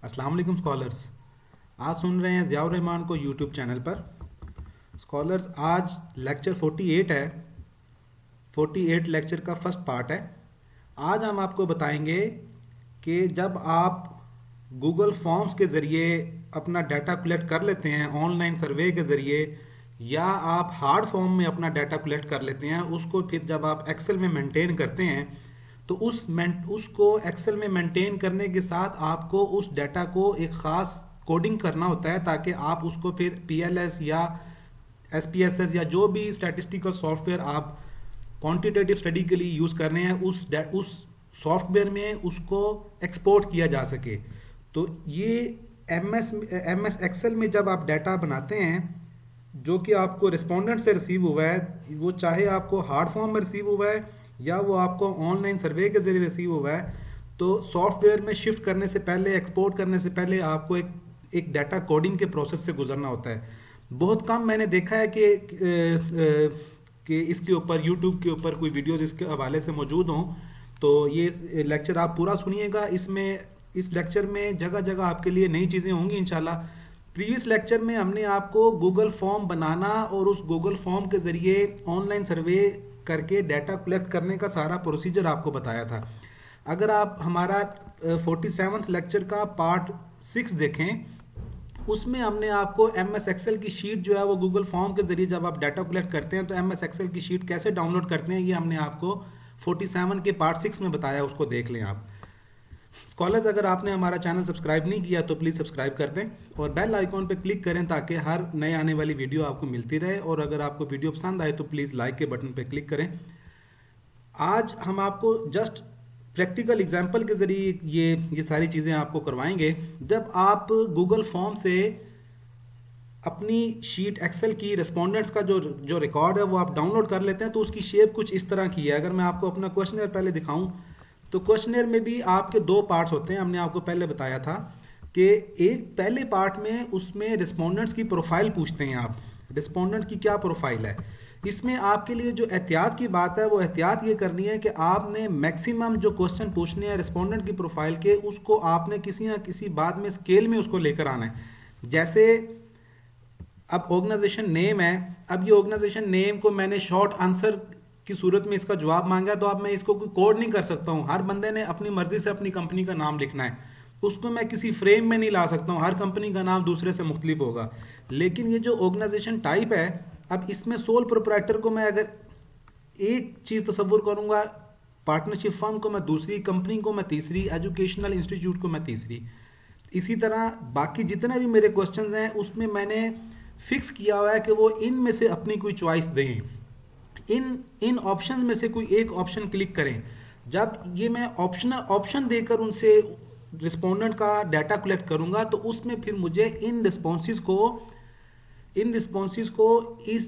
अस्सलाम वालेकुम स्कॉलर्स। आज सुन रहे हैं ज़ियाउर रहमान को यूट्यूब चैनल पर। स्कॉलर्स, आज लेक्चर 48 है। 48 लेक्चर का फर्स्ट पार्ट है। आज हम आपको बताएंगे कि जब आप गूगल फॉर्म्स के ज़रिए अपना डाटा कलेक्ट कर लेते हैं ऑनलाइन सर्वे के ज़रिए, या आप हार्ड फॉर्म में अपना डाटा कलेक्ट कर लेते हैं, उसको फिर जब आप एक्सेल में मेंटेन करते हैं तो उसको एक्सेल में मेंटेन करने के साथ आपको उस डाटा को एक ख़ास कोडिंग करना होता है ताकि आप उसको फिर पीएलएस या एसपीएसएस या जो भी स्टैटिस्टिकल सॉफ्टवेयर आप क्वांटिटेटिव स्टडी के लिए यूज़ कर रहे हैं उस सॉफ्टवेयर में उसको एक्सपोर्ट किया जा सके। तो ये एमएस एक्सेल में जब आप डाटा बनाते हैं जो कि आपको रिस्पोंडेंट से रिसीव हुआ है, वो चाहे आपको हार्ड फॉर्म में रिसीव हुआ है या वो आपको ऑनलाइन सर्वे के जरिए रिसीव हुआ है, तो सॉफ्टवेयर में शिफ्ट करने से पहले, एक्सपोर्ट करने से पहले आपको एक डाटा कोडिंग के प्रोसेस से गुजरना होता है। बहुत कम मैंने देखा है कि इसके ऊपर यूट्यूब के ऊपर कोई वीडियोस इसके हवाले से मौजूद हों। तो ये लेक्चर आप पूरा सुनिएगा। इस लेक्चर में जगह जगह आपके लिए नई चीज़ें होंगी इंशाल्लाह। प्रीवियस लेक्चर में हमने आपको गूगल फॉर्म बनाना और उस गूगल फॉर्म के ज़रिए ऑनलाइन सर्वे करके डाटा कलेक्ट करने का सारा प्रोसीजर आपको बताया था। अगर आप हमारा 47th लेक्चर का पार्ट 6 देखें, उसमें हमने आपको एमएस एक्सेल की शीट जो है वो गूगल फॉर्म के जरिए जब आप डाटा कलेक्ट करते हैं तो एमएस एक्सेल की शीट कैसे डाउनलोड करते हैं, ये हमने आपको 47 के पार्ट 6 में बताया, उसको देख लें आप। स्कॉलर्स, अगर आपने हमारा चैनल सब्सक्राइब नहीं किया तो प्लीज़ सब्सक्राइब कर दें और बेल आइकॉन पर क्लिक करें ताकि हर नए आने वाली वीडियो आपको मिलती रहे। और अगर आपको वीडियो पसंद आए तो प्लीज़ लाइक के बटन पर क्लिक करें। आज हम आपको जस्ट प्रैक्टिकल एग्जाम्पल के ज़रिए ये सारी चीज़ें आपको करवाएंगे। जब आप गूगल फॉर्म से अपनी शीट एक्सेल की रिस्पोंडेंट्स का जो रिकॉर्ड है वो आप डाउनलोड कर लेते हैं तो उसकी शेप कुछ इस तरह की है। अगर मैं आपको अपना क्वेश्चनर पहले दिखाऊं तो क्वेश्चनर में भी आपके दो पार्ट्स होते हैं। हमने आपको पहले बताया था कि एक पहले पार्ट में उसमें रिस्पोंडेंट्स की प्रोफाइल पूछते हैं आप, रिस्पोंडेंट की क्या प्रोफाइल है। इसमें आपके लिए जो एहतियात की बात है वो एहतियात ये करनी है कि आपने मैक्सिमम जो क्वेश्चन पूछने हैं रिस्पोंडेंट की प्रोफाइल के, उसको आपने किसी ना किसी बात में स्केल में उसको लेकर आना है। जैसे अब ऑर्गेनाइजेशन नेम है, अब ये ऑर्गेनाइजेशन नेम को मैंने शॉर्ट आंसर की सूरत में इसका जवाब मांगा तो अब मैं इसको कोई कोड नहीं कर सकता हूँ। हर बंदे ने अपनी मर्जी से अपनी कंपनी का नाम लिखना है, उसको मैं किसी फ्रेम में नहीं ला सकता हूँ। हर कंपनी का नाम दूसरे से मुख्तलिफ होगा। लेकिन ये जो ऑर्गेनाइजेशन टाइप है, अब इसमें सोल प्रोप्राइटर को मैं अगर एक चीज़ तसव्वुर करूँगा, पार्टनरशिप फर्म को मैं दूसरी, कंपनी को मैं तीसरी, एजुकेशनल इंस्टीट्यूट को मैं तीसरी। इसी तरह बाकी जितने भी मेरे क्वेश्चंस हैं उसमें मैंने फिक्स किया हुआ है कि वो इनमें से अपनी कोई चॉइस दें, इन ऑप्शन में से कोई एक ऑप्शन क्लिक करें। जब ये मैं ऑप्शन देकर उनसे रिस्पोंडेंट का डाटा कलेक्ट करूंगा तो उसमें फिर मुझे इन रिस्पॉन्सेज को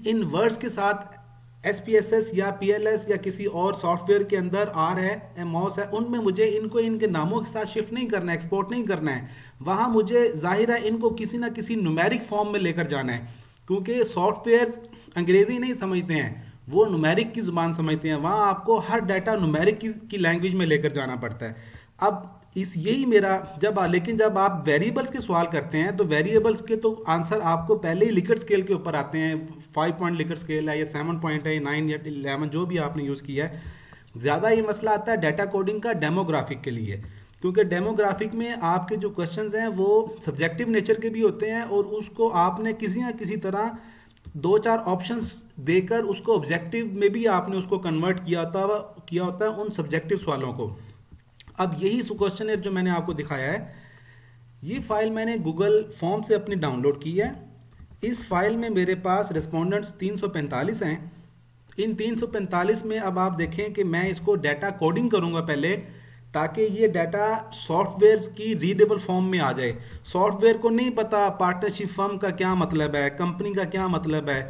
इन वर्ड्स के साथ एसपीएसएस या पीएलएस या किसी और सॉफ्टवेयर के अंदर आर है, एमओस है, उनमें मुझे इनको इनके नामों के साथ शिफ्ट नहीं करना है, एक्सपोर्ट नहीं करना है। वहां मुझे जाहिर है इनको किसी ना किसी न्यूमेरिक फॉर्म में लेकर जाना है, क्योंकि सॉफ्टवेयर अंग्रेजी नहीं समझते हैं, वो न्यूमेरिक की जुबान समझते हैं। वहां आपको हर डाटा न्यूमेरिक की लैंग्वेज में लेकर जाना पड़ता है। अब यही मेरा लेकिन जब आप वेरिएबल्स के सवाल करते हैं तो वेरिएबल्स के तो आंसर आपको पहले ही लिकर्ट स्केल के ऊपर आते हैं। 5 पॉइंट लिकर्ट स्केल है या 7 पॉइंट है, 9 या 11, जो भी आपने यूज़ किया है। ज़्यादा ये मसला आता है डाटा कोडिंग का डेमोग्राफिक के लिए, क्योंकि डेमोग्राफिक में आपके जो क्वेश्चंस हैं वो सब्जेक्टिव नेचर के भी होते हैं और उसको आपने किसी ना किसी तरह 2-4 ऑप्शंस देकर उसको ऑब्जेक्टिव में भी आपने उसको कन्वर्ट किया होता है उन सब्जेक्टिव सवालों को। अब यही क्वेश्चन जो मैंने आपको दिखाया है, ये फाइल मैंने गूगल फॉर्म से अपनी डाउनलोड की है। इस फाइल में मेरे पास रिस्पोंडेंट्स 345 हैं। इन 345 में अब आप देखें कि मैं इसको डाटा कोडिंग करूंगा पहले, ताकि ये डाटा सॉफ्टवेयर की रीडेबल फॉर्म में आ जाए। सॉफ्टवेयर को नहीं पता पार्टनरशिप फर्म का क्या मतलब है, कंपनी का क्या मतलब है,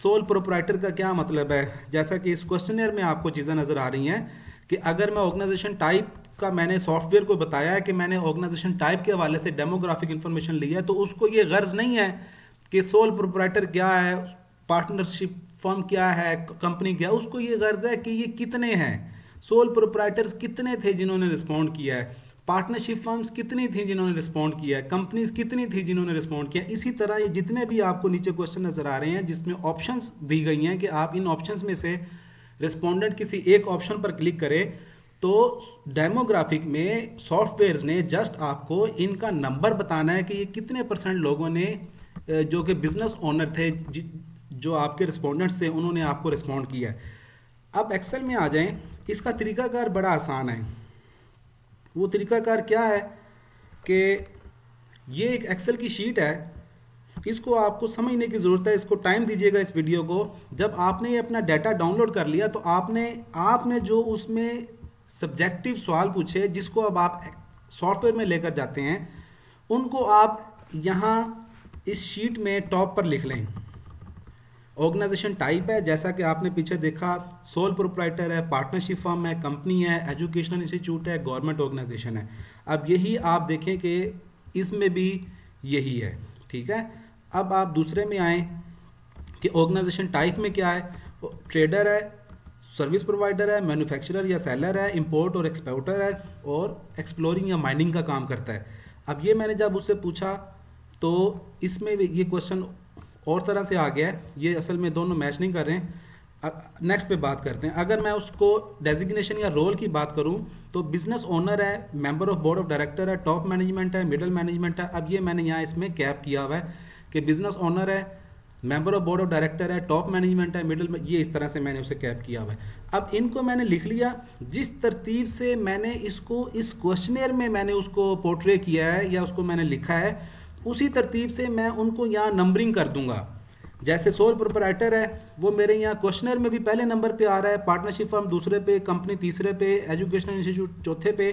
सोल प्रोप्राइटर का क्या मतलब है। जैसा कि इस क्वेश्चनर में आपको चीज़ें नज़र आ रही हैं कि अगर मैं ऑर्गेनाइजेशन टाइप का, मैंने सॉफ्टवेयर को बताया है कि मैंने ऑर्गेनाइजेशन टाइप के हवाले से डेमोग्राफिक इंफॉर्मेशन ली है, तो उसको ये गर्ज नहीं है कि सोल प्रोप्राइटर क्या है, पार्टनरशिप फर्म क्या है, कंपनी क्या है। उसको ये गर्ज है कि ये कितने हैं, सोल प्रोप्राइटर्स कितने थे जिन्होंने रिस्पॉन्ड किया है। पार्टनरशिप फर्म्स कितनी थी जिन्होंने रिस्पॉन्ड किया है, कंपनीज कितनी थी जिन्होंने रिस्पॉन्ड किया। इसी तरह ये जितने भी आपको नीचे क्वेश्चन नजर आ रहे हैं जिसमें ऑप्शंस दी गई हैं कि आप इन ऑप्शंस में से रिस्पॉन्डेंट किसी एक ऑप्शन पर क्लिक करें, तो डेमोग्राफिक में सॉफ्टवेयर ने जस्ट आपको इनका नंबर बताना है कि ये कितने % लोगों ने जो कि बिजनेस ओनर थे, जो आपके रिस्पॉन्डेंट्स थे, उन्होंने आपको रिस्पॉन्ड किया है। अब एक्सेल में आ जाएं, इसका तरीकाकार बड़ा आसान है। वो तरीकाकार क्या है कि ये एक एक्सेल की शीट है, इसको आपको समझने की ज़रूरत है, इसको टाइम दीजिएगा इस वीडियो को। जब आपने ये अपना डाटा डाउनलोड कर लिया तो आपने जो उसमें सब्जेक्टिव सवाल पूछे जिसको अब आप सॉफ्टवेयर में लेकर जाते हैं, उनको आप यहाँ इस शीट में टॉप पर लिख लें। ऑर्गेनाइजेशन टाइप है, जैसा कि आपने पीछे देखा, सोल प्रोप्राइटर है, पार्टनरशिप फर्म है, कंपनी है, एजुकेशनल इंस्टीट्यूट है, गवर्नमेंट ऑर्गेनाइजेशन है। अब यही आप देखें कि इसमें भी यही है, ठीक है। अब आप दूसरे में आए कि ऑर्गेनाइजेशन टाइप में क्या है, ट्रेडर है, सर्विस प्रोवाइडर है, मैन्युफैक्चरर या सेलर है, इंपोर्ट और एक्सपोर्टर है, और एक्सप्लोरिंग या माइनिंग का काम करता है। अब ये मैंने जब उससे पूछा तो इसमें ये क्वेश्चन और तरह से आ गया है, ये असल में दोनों मैच नहीं कर रहे हैं। नेक्स्ट पे बात करते हैं। अगर मैं उसको डेजिग्नेशन या रोल की बात करूं तो बिजनेस ओनर है, member of board of director है, टॉप मैनेजमेंट है, मिडिल मैनेजमेंट है। अब ये मैंने यहाँ इसमें कैप किया हुआ है कि बिजनेस ओनर है, member of board of director है, टॉप मैनेजमेंट है, मिडिल में, ये इस तरह से मैंने उसे कैप किया हुआ है। अब इनको मैंने लिख लिया, जिस तरतीब से मैंने इसको इस क्वेश्चनेयर में मैंने उसको पोर्ट्रे किया है या उसको मैंने लिखा है, उसी तरतीब से मैं उनको यहाँ नंबरिंग कर दूंगा। जैसे सोल प्रोप्राइटर है, वो मेरे यहाँ क्वेश्चनर में भी पहले नंबर पे आ रहा है, पार्टनरशिप फर्म दूसरे पे, कंपनी तीसरे पे, एजुकेशनल इंस्टीट्यूट चौथे पे।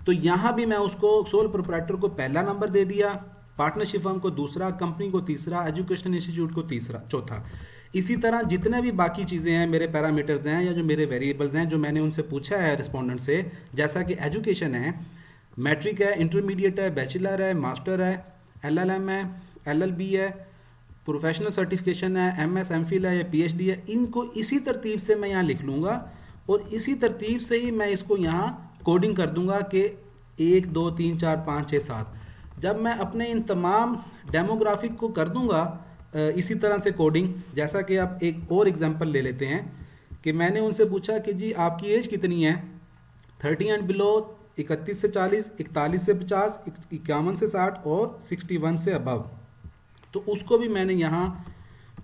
तो यहाँ भी मैं उसको सोल प्रोप्राइटर को पहला नंबर दे दिया, पार्टनरशिप फर्म को दूसरा, कंपनी को तीसरा, एजुकेशनल इंस्टीट्यूट को तीसरा, चौथा। इसी तरह जितने भी बाकी चीज़ें हैं, मेरे पैरामीटर्स हैं या जो मेरे वेरिएबल्स हैं, जो मैंने उनसे पूछा है रिस्पोंडेंट से, जैसा कि एजुकेशन है, मैट्रिक है, इंटरमीडिएट है, बैचलर है, मास्टर है, LLM है, LLB है, प्रोफेशनल सर्टिफिकेशन है, MS MPhil है या PhD है, इनको इसी तरतीब से मैं यहाँ लिख लूँगा और इसी तरतीब से ही मैं इसको यहाँ कोडिंग कर दूंगा कि 1 2 3 4 5 6 7। जब मैं अपने इन तमाम डेमोग्राफिक को कर दूंगा इसी तरह से कोडिंग, जैसा कि आप एक और एग्जांपल ले लेते हैं कि मैंने उनसे पूछा कि जी आपकी एज कितनी है, 30 एंड बिलो, 31 से 40, 41 से 50, 51 से 60 और 61 से अबव। तो उसको भी मैंने यहाँ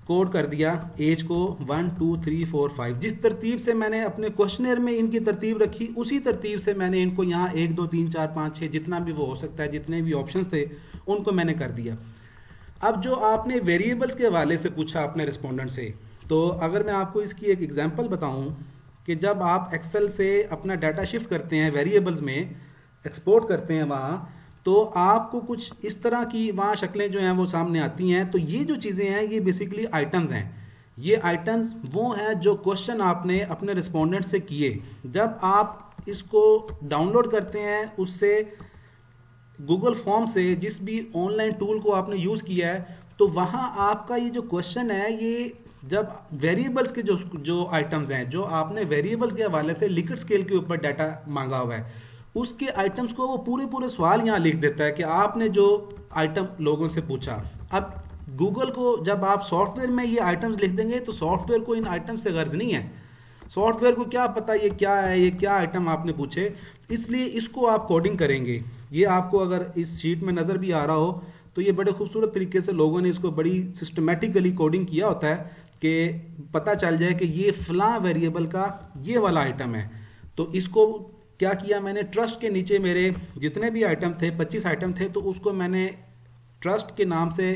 कोड कर दिया, एज को 1 2 3 4 5। जिस तरतीब से मैंने अपने क्वेश्चनर में इनकी तरतीब रखी, उसी तरतीब से मैंने इनको यहाँ 1 2 3 4 5 6 जितना भी वो हो सकता है, जितने भी ऑप्शंस थे उनको मैंने कर दिया। अब जो आपने वेरिएबल्स के हवाले से पूछा अपने रिस्पोंडेंट से, तो अगर मैं आपको इसकी एक एग्जांपल बताऊं कि जब आप एक्सेल से अपना डाटा शिफ्ट करते हैं, वेरिएबल्स में एक्सपोर्ट करते हैं वहाँ, तो आपको कुछ इस तरह की वहाँ शक्लें जो हैं वो सामने आती हैं। तो ये जो चीज़ें हैं ये बेसिकली आइटम्स हैं। ये आइटम्स वो हैं जो क्वेश्चन आपने अपने रिस्पोंडेंट से किए। जब आप इसको डाउनलोड करते हैं उससे गूगल फॉर्म से, जिस भी ऑनलाइन टूल को आपने यूज़ किया है, तो वहाँ आपका ये जो क्वेश्चन है, ये जब वेरिएबल्स के जो आइटम्स हैं, जो आपने वेरिएबल्स के हवाले से लिकट स्केल के ऊपर डाटा मांगा हुआ है, उसके आइटम्स को वो पूरे सवाल यहाँ लिख देता है कि आपने जो आइटम लोगों से पूछा। अब गूगल को जब आप सॉफ्टवेयर में ये आइटम्स लिख देंगे तो सॉफ्टवेयर को इन आइटम से गर्ज नहीं है। सॉफ्टवेयर को क्या पता ये क्या है, ये क्या आइटम आपने पूछे, इसलिए इसको आप कोडिंग करेंगे। ये आपको अगर इस शीट में नज़र भी आ रहा हो तो ये बड़े खूबसूरत तरीके से लोगों ने इसको बड़ी सिस्टमेटिकली कोडिंग किया होता है कि पता चल जाए कि ये फलां वेरिएबल का ये वाला आइटम है। तो इसको क्या किया मैंने, ट्रस्ट के नीचे मेरे जितने भी आइटम थे, 25 आइटम थे, तो उसको मैंने ट्रस्ट के नाम से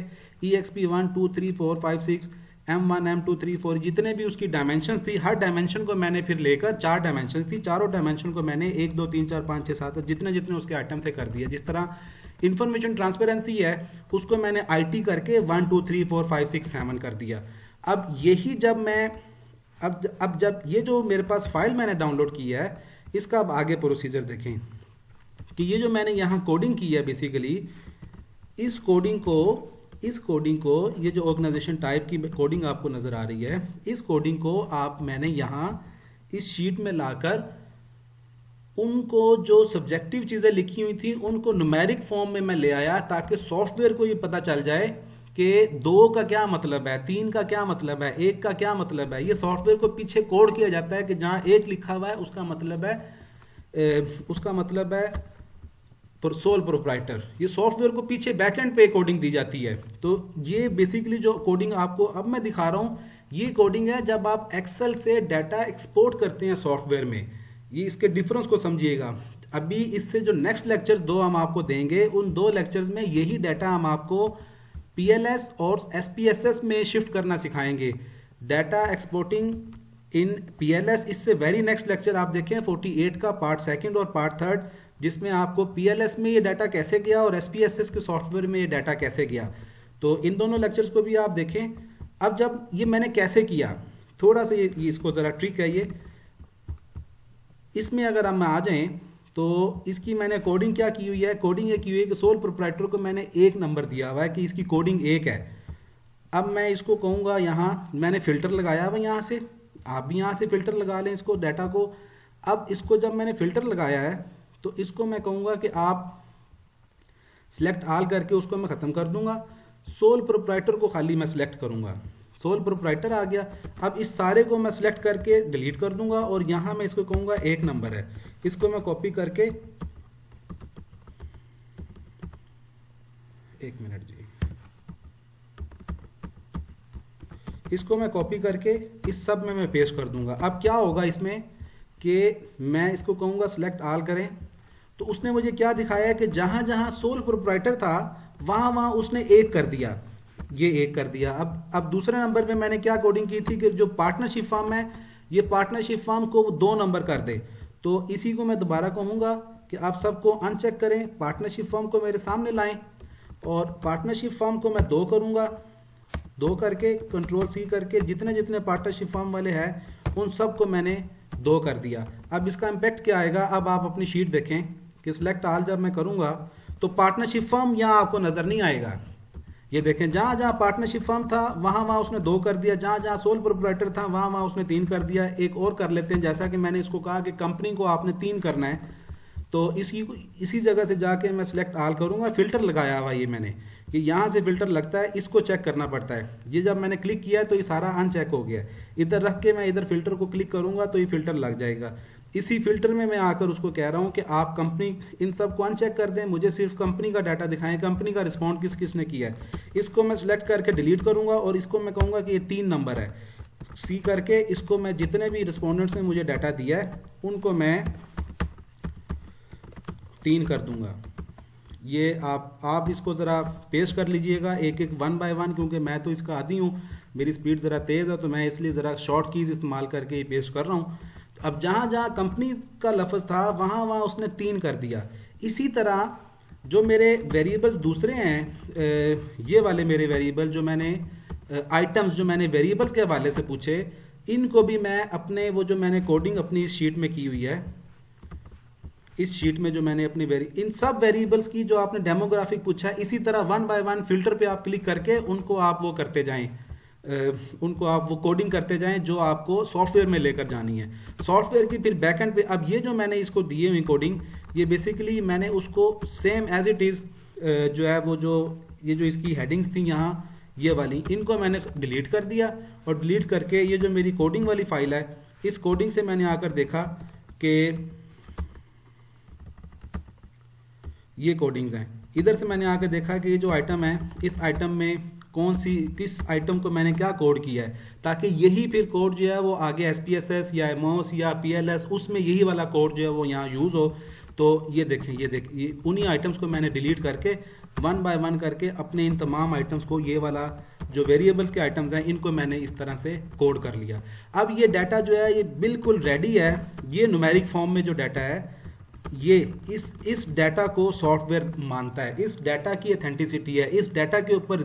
EXP 1 2 3 4 5 6 M1 M2 3 4 जितने भी उसकी डायमेंशंस थी, हर डायमेंशन को मैंने फिर लेकर 4 डायमेंशन थी, चारों डायमेंशन को मैंने 1 2 3 4 5 6 7 जितने जितने उसके आइटम थे कर दिया। जिस तरह इंफॉर्मेशन ट्रांसपेरेंसी है उसको मैंने IT करके 1 2 3 4 5 6 7 कर दिया। अब यही जब मैं अब जब ये जो मेरे पास फाइल मैंने डाउनलोड की है, इसका अब आगे प्रोसीजर देखें कि ये जो मैंने यहाँ कोडिंग की है, बेसिकली इस कोडिंग को ये जो ऑर्गेनाइजेशन टाइप की कोडिंग आपको नजर आ रही है, इस कोडिंग को मैंने यहाँ इस शीट में लाकर उनको जो सब्जेक्टिव चीज़ें लिखी हुई थी उनको न्यूमेरिक फॉर्म में मैं ले आया, ताकि सॉफ्टवेयर को ये पता चल जाए कि 2 का क्या मतलब है, 3 का क्या मतलब है, 1 का क्या मतलब है। ये सॉफ्टवेयर को पीछे कोड किया जाता है कि जहाँ 1 लिखा हुआ है उसका मतलब है सोल प्रोप्राइटर। ये सॉफ्टवेयर को पीछे बैकएंड पे कोडिंग दी जाती है। तो ये बेसिकली जो कोडिंग आपको अब मैं दिखा रहा हूँ, ये कोडिंग है जब आप एक्सेल से डाटा एक्सपोर्ट करते हैं सॉफ्टवेयर में। ये इसके डिफरेंस को समझिएगा। अभी इससे जो नेक्स्ट लेक्चर 2 हम आपको देंगे, उन 2 लेक्चर्स में यही डाटा हम आपको पीएलएस और एसपीएसएस में शिफ्ट करना सिखाएंगे। डाटा एक्सपोर्टिंग इन पीएलएस, इससे वेरी नेक्स्ट लेक्चर आप देखें 48 का पार्ट 2 और पार्ट 3, जिसमें आपको पीएलएस में ये डाटा कैसे गया और एसपीएसएस के सॉफ्टवेयर में ये डाटा कैसे गया। तो इन दोनों लेक्चर्स को भी आप देखें। अब जब ये मैंने कैसे किया, थोड़ा सा ये इसको ज़रा ट्रिक है ये। इसमें अगर हम आ जाएं तो इसकी मैंने कोडिंग क्या की हुई है, कोडिंग ये की हुई है कि सोल प्रोप्राइटर को मैंने 1 नंबर दिया हुआ है कि इसकी कोडिंग 1 है। अब मैं इसको कहूँगा, यहाँ मैंने फिल्टर लगाया हुआ, यहाँ से आप भी यहाँ से फिल्टर लगा लें इसको, डाटा को। अब इसको जब मैंने फिल्टर लगाया है तो इसको मैं कहूँगा कि आप सिलेक्ट ऑल करके उसको मैं ख़त्म कर दूंगा। सोल प्रोप्राइटर को खाली मैं सिलेक्ट करूँगा, सोल प्रोप्राइटर आ गया। अब इस सारे को मैं सिलेक्ट करके डिलीट कर दूंगा और यहाँ मैं इसको कहूँगा 1 नंबर है। इसको मैं कॉपी करके, 1 मिनट जी, इसको मैं कॉपी करके इस सब में मैं पेस्ट कर दूंगा। अब क्या होगा इसमें कि मैं इसको कहूँगा सिलेक्ट ऑल करें, तो उसने मुझे क्या दिखाया है कि जहां जहां सोल प्रोप्राइटर था वहां वहां उसने 1 कर दिया, ये 1 कर दिया। अब दूसरे नंबर पे मैंने क्या कोडिंग की थी कि जो पार्टनरशिप फॉर्म है, ये पार्टनरशिप फॉर्म को 2 नंबर कर दे। तो इसी को मैं दोबारा कहूँगा कि आप सबको अनचेक करें, पार्टनरशिप फॉर्म को मेरे सामने लाएं और पार्टनरशिप फॉर्म को मैं 2 करूँगा। 2 करके कंट्रोल C करके जितने जितने पार्टनरशिप फॉर्म वाले हैं उन सबको मैंने 2 कर दिया। अब इसका इम्पैक्ट क्या आएगा, अब आप अपनी शीट देखें कि सिलेक्ट ऑल जब मैं करूंगा तो पार्टनरशिप फॉर्म यहाँ आपको नजर नहीं आएगा। ये देखें, जहां जहां पार्टनरशिप फॉर्म था वहां वहां उसने 2 कर दिया, जहां जहां सोल प्रोप्राइटर था वहां वहां उसने 3 कर दिया। एक और कर लेते हैं, जैसा कि मैंने इसको कहा कि कंपनी को आपने 3 करना है, तो इसी जगह से जाके मैं सिलेक्ट ऑल करूंगा। फिल्टर लगाया हुआ ये मैंने कि यहाँ से फिल्टर लगता है, इसको चेक करना पड़ता है। ये जब मैंने क्लिक किया तो ये सारा अनचेक हो गया। इधर रख के मैं इधर फिल्टर को क्लिक करूंगा तो ये फिल्टर लग जाएगा। इसी फिल्टर में मैं आकर उसको कह रहा हूं कि आप कंपनी इन सब को अनचेक कर दें, मुझे सिर्फ कंपनी का डाटा दिखाएं, कंपनी का रिस्पॉन्ड किस किसने किया है। इसको मैं सिलेक्ट करके डिलीट करूंगा और इसको मैं कहूंगा कि ये 3 नंबर है। C करके इसको मैं जितने भी रिस्पॉन्डेंट्स ने मुझे डाटा दिया है उनको मैं 3 कर दूंगा। ये आप इसको ज़रा पेस्ट कर लीजिएगा एक एक 1 बाय 1, क्योंकि मैं तो इसका आदी हूँ, मेरी स्पीड ज़रा तेज़ है तो मैं इसलिए ज़रा शॉर्ट कीज़ इस्तेमाल करके ये पेस्ट कर रहा हूँ। अब जहाँ जहाँ कंपनी का लफ्ज़ था वहाँ वहाँ उसने 3 कर दिया। इसी तरह जो मेरे वेरिएबल्स दूसरे हैं, ये वाले मेरे वेरिएबल जो मैंने आइटम्स जो मैंने वेरिएबल्स के हवाले से पूछे, इनको भी मैं अपने वो जो मैंने कोडिंग अपनी इस शीट में की हुई है, इस शीट में जो मैंने अपनी इन सब वेरिएबल्स की जो आपने डेमोग्राफिक पूछा है, इसी तरह 1 बाय 1 फिल्टर पे आप क्लिक करके उनको आप वो करते जाएं, उनको आप वो कोडिंग करते जाएं जो आपको सॉफ्टवेयर में लेकर जानी है। सॉफ्टवेयर की फिर बैकएंड पे अब ये जो मैंने इसको दिए हुई कोडिंग, ये बेसिकली मैंने उसको सेम एज इट इज़ जो है वो जो ये जो इसकी हेडिंग्स थी यहाँ ये वाली, इनको मैंने डिलीट कर दिया और डिलीट करके ये जो मेरी कोडिंग वाली फाइल है, इस कोडिंग से मैंने आकर देखा कि ये कोडिंग्स हैं। इधर से मैंने आकर देखा कि ये जो आइटम है, इस आइटम में किस आइटम को मैंने क्या कोड किया है, ताकि यही फिर कोड जो है वो आगे SPSS या MOS या PLS उसमें यही वाला कोड जो है वो यहाँ यूज़ हो। तो ये देखें, ये उन्हीं आइटम्स को मैंने डिलीट करके 1 बाय 1 करके अपने इन तमाम आइटम्स को, ये वाला जो वेरिएबल्स के आइटम्स हैं, इनको मैंने इस तरह से कोड कर लिया। अब ये डाटा जो है ये बिल्कुल रेडी है। ये न्यूमेरिक फॉर्म में जो डाटा है, ये इस डाटा को सॉफ्टवेयर मानता है, इस डाटा की ऑथेंटिसिटी है, इस डाटा के ऊपर